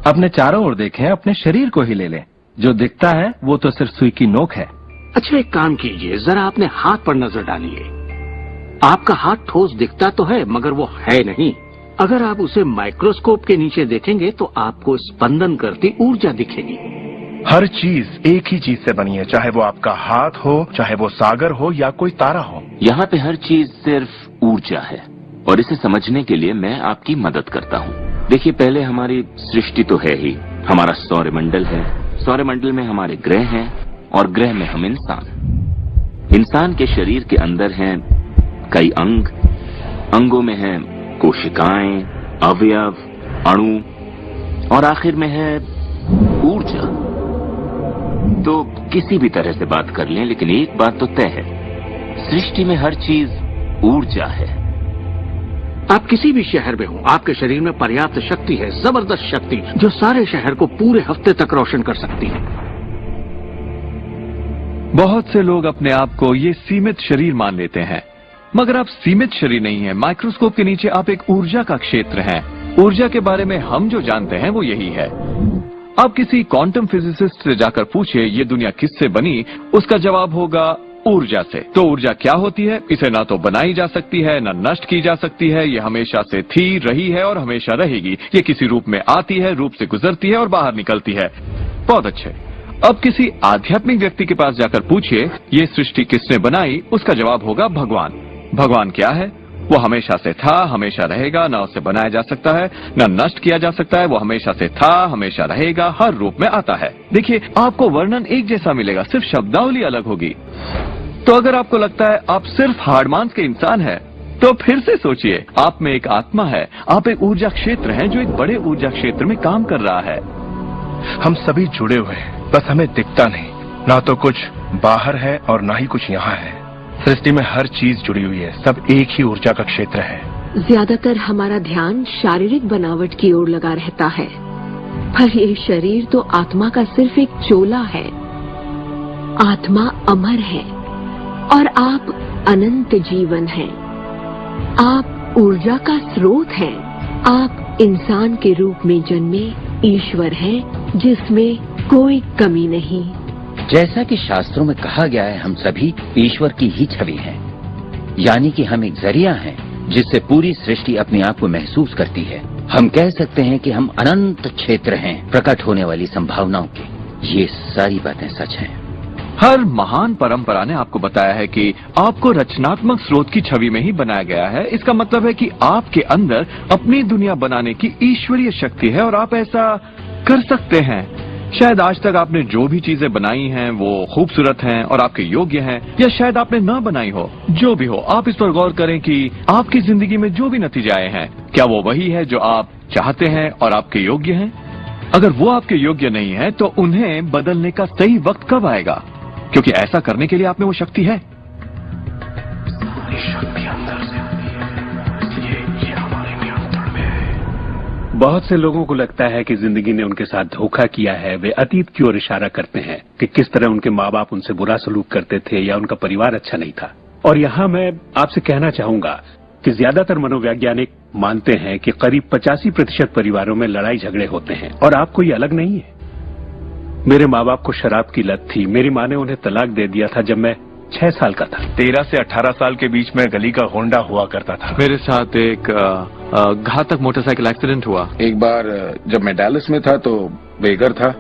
अपने चारों ओर देखें, अपने शरीर को ही ले लें। जो दिखता है वो तो सिर्फ सुई की नोक है। अच्छा, एक काम कीजिए, जरा अपने हाथ पर नजर डालिए। आपका हाथ ठोस दिखता तो है, मगर वो है नहीं। अगर आप उसे माइक्रोस्कोप के नीचे देखेंगे तो आपको स्पंदन करती ऊर्जा दिखेगी। हर चीज एक ही चीज से बनी है, चाहे वो आपका हाथ हो, चाहे वो सागर हो या कोई तारा हो। यहाँ पे हर चीज सिर्फ ऊर्जा है, और इसे समझने के लिए मैं आपकी मदद करता हूँ। देखिए, पहले हमारी सृष्टि तो है ही, हमारा सौरमंडल है। सौरमंडल में हमारे ग्रह हैं, और ग्रह में हम इंसान के शरीर के अंदर हैं कई अंग, अंगों में हैं कोशिकाएं, अवयव, अणु, और आखिर में है ऊर्जा। तो किसी भी तरह से बात कर लें, लेकिन एक बात तो तय है, सृष्टि में हर चीज ऊर्जा है। आप किसी भी शहर में हो, आपके शरीर में पर्याप्त शक्ति है, जबरदस्त शक्ति, जो सारे शहर को पूरे हफ्ते तक रोशन कर सकती है। बहुत से लोग अपने आप को ये सीमित शरीर मान लेते हैं, मगर आप सीमित शरीर नहीं है। माइक्रोस्कोप के नीचे आप एक ऊर्जा का क्षेत्र हैं। ऊर्जा के बारे में हम जो जानते हैं वो यही है। आप किसी क्वांटम फिजिसिस्ट से जाकर पूछिए ये दुनिया किससे बनी, उसका जवाब होगा ऊर्जा से। तो ऊर्जा क्या होती है? इसे ना तो बनाई जा सकती है, ना नष्ट की जा सकती है। ये हमेशा से थी, रही है और हमेशा रहेगी। ये किसी रूप में आती है, रूप से गुजरती है और बाहर निकलती है। बहुत अच्छे। अब किसी आध्यात्मिक व्यक्ति के पास जाकर पूछिए ये सृष्टि किसने बनाई, उसका जवाब होगा भगवान। भगवान क्या है? वो हमेशा से था, हमेशा रहेगा, ना उसे बनाया जा सकता है, ना नष्ट किया जा सकता है। वो हमेशा से था, हमेशा रहेगा, हर रूप में आता है। देखिए, आपको वर्णन एक जैसा मिलेगा, सिर्फ शब्दावली अलग होगी। तो अगर आपको लगता है आप सिर्फ हाड़ मांस के इंसान हैं, तो फिर से सोचिए, आप में एक आत्मा है, आप एक ऊर्जा क्षेत्र हैं जो एक बड़े ऊर्जा क्षेत्र में काम कर रहा है। हम सभी जुड़े हुए हैं, बस हमें दिखता नहीं। ना तो कुछ बाहर है और ना ही कुछ यहाँ है। सृष्टि में हर चीज जुड़ी हुई है, सब एक ही ऊर्जा का क्षेत्र है। ज्यादातर हमारा ध्यान शारीरिक बनावट की ओर लगा रहता है, पर ये शरीर तो आत्मा का सिर्फ एक चोला है। आत्मा अमर है और आप अनंत जीवन हैं। आप ऊर्जा का स्रोत हैं। आप इंसान के रूप में जन्मे ईश्वर हैं, जिसमें कोई कमी नहीं। जैसा कि शास्त्रों में कहा गया है, हम सभी ईश्वर की ही छवि हैं, यानी कि हम एक जरिया हैं जिससे पूरी सृष्टि अपने आप को महसूस करती है। हम कह सकते हैं कि हम अनंत क्षेत्र हैं प्रकट होने वाली संभावनाओं के। ये सारी बातें सच हैं। हर महान परंपरा ने आपको बताया है कि आपको रचनात्मक स्रोत की छवि में ही बनाया गया है। इसका मतलब है कि आपके अंदर अपनी दुनिया बनाने की ईश्वरीय शक्ति है और आप ऐसा कर सकते हैं। शायद आज तक आपने जो भी चीजें बनाई हैं वो खूबसूरत हैं और आपके योग्य हैं, या शायद आपने ना बनाई हो। जो भी हो, आप इस पर गौर करें कि आपकी जिंदगी में जो भी नतीजे आए हैं, क्या वो वही है जो आप चाहते हैं और आपके योग्य हैं? अगर वो आपके योग्य नहीं है तो उन्हें बदलने का सही वक्त कब आएगा? क्योंकि ऐसा करने के लिए आप में वो शक्ति है। शक्ति अंदर से होती है, इसलिए ये हमारे नियंत्रण में है। बहुत से लोगों को लगता है कि जिंदगी ने उनके साथ धोखा किया है। वे अतीत की ओर इशारा करते हैं कि किस तरह उनके माँ बाप उनसे बुरा सलूक करते थे या उनका परिवार अच्छा नहीं था। और यहाँ मैं आपसे कहना चाहूंगा कि ज्यादातर मनोवैज्ञानिक मानते हैं कि करीब 85% परिवारों में लड़ाई झगड़े होते हैं और आपको ये अलग नहीं है। मेरे माँ बाप को शराब की लत थी। मेरी माँ ने उन्हें तलाक दे दिया था जब मैं 6 साल का था। 13 से 18 साल के बीच में गली का होंडा हुआ करता था। मेरे साथ एक घातक मोटरसाइकिल एक्सीडेंट हुआ। एक बार जब मैं डैलस में था तो बेघर था,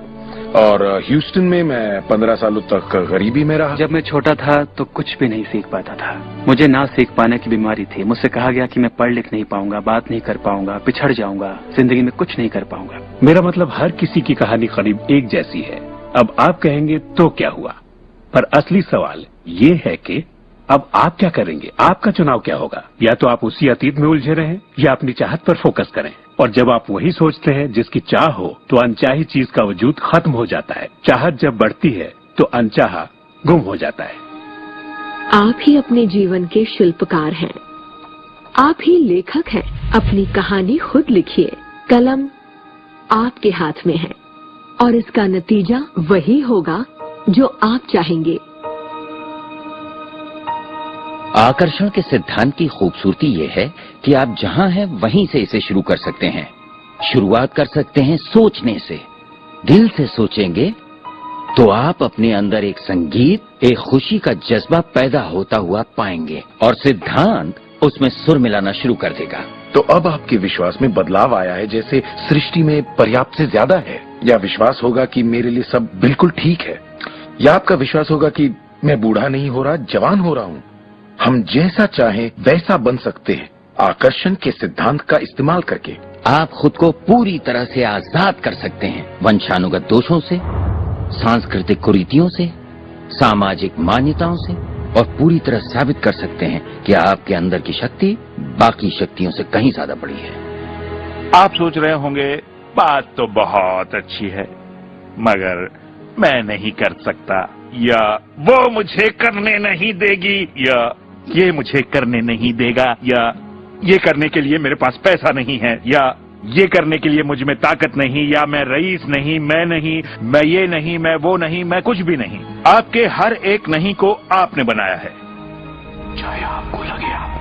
और ह्यूस्टन में मैं 15 सालों तक गरीबी में रहा। जब मैं छोटा था तो कुछ भी नहीं सीख पाता था। मुझे ना सीख पाने की बीमारी थी। मुझसे कहा गया कि मैं पढ़ लिख नहीं पाऊंगा, बात नहीं कर पाऊंगा, पिछड़ जाऊंगा, जिंदगी में कुछ नहीं कर पाऊंगा। मेरा मतलब हर किसी की कहानी करीब एक जैसी है। अब आप कहेंगे तो क्या हुआ, पर असली सवाल ये है कि अब आप क्या करेंगे? आपका चुनाव क्या होगा? या तो आप उसी अतीत में उलझे रहें या अपनी चाहत पर फोकस करें। और जब आप वही सोचते हैं जिसकी चाह हो, तो अनचाही चीज का वजूद खत्म हो जाता है। चाहत जब बढ़ती है तो अनचाहा गुम हो जाता है। आप ही अपने जीवन के शिल्पकार हैं। आप ही लेखक हैं। अपनी कहानी खुद लिखिए। कलम आपके हाथ में है और इसका नतीजा वही होगा जो आप चाहेंगे। आकर्षण के सिद्धांत की खूबसूरती ये है कि आप जहां हैं वहीं से इसे शुरू कर सकते हैं। शुरुआत कर सकते हैं सोचने से। दिल से सोचेंगे तो आप अपने अंदर एक संगीत, एक खुशी का जज्बा पैदा होता हुआ पाएंगे और सिद्धांत उसमें सुर मिलाना शुरू कर देगा। तो अब आपके विश्वास में बदलाव आया है, जैसे सृष्टि में पर्याप्त से ज्यादा है, या विश्वास होगा कि मेरे लिए सब बिल्कुल ठीक है, या आपका विश्वास होगा कि मैं बूढ़ा नहीं हो रहा, जवान हो रहा हूँ। हम जैसा चाहें वैसा बन सकते हैं आकर्षण के सिद्धांत का इस्तेमाल करके। आप खुद को पूरी तरह से आजाद कर सकते हैं वंशानुगत दोषों से, सांस्कृतिक कुरीतियों से, सामाजिक मान्यताओं से, और पूरी तरह साबित कर सकते हैं कि आपके अंदर की शक्ति बाकी शक्तियों से कहीं ज्यादा बड़ी है। आप सोच रहे होंगे बात तो बहुत अच्छी है, मगर मैं नहीं कर सकता, या वो मुझे करने नहीं देगी, या ये मुझे करने नहीं देगा, या ये करने के लिए मेरे पास पैसा नहीं है, या ये करने के लिए मुझ में ताकत नहीं, या मैं रईस नहीं, मैं ये नहीं, मैं वो नहीं, मैं कुछ भी नहीं। आपके हर एक नहीं को आपने बनाया है। चाहे आपको लगे आप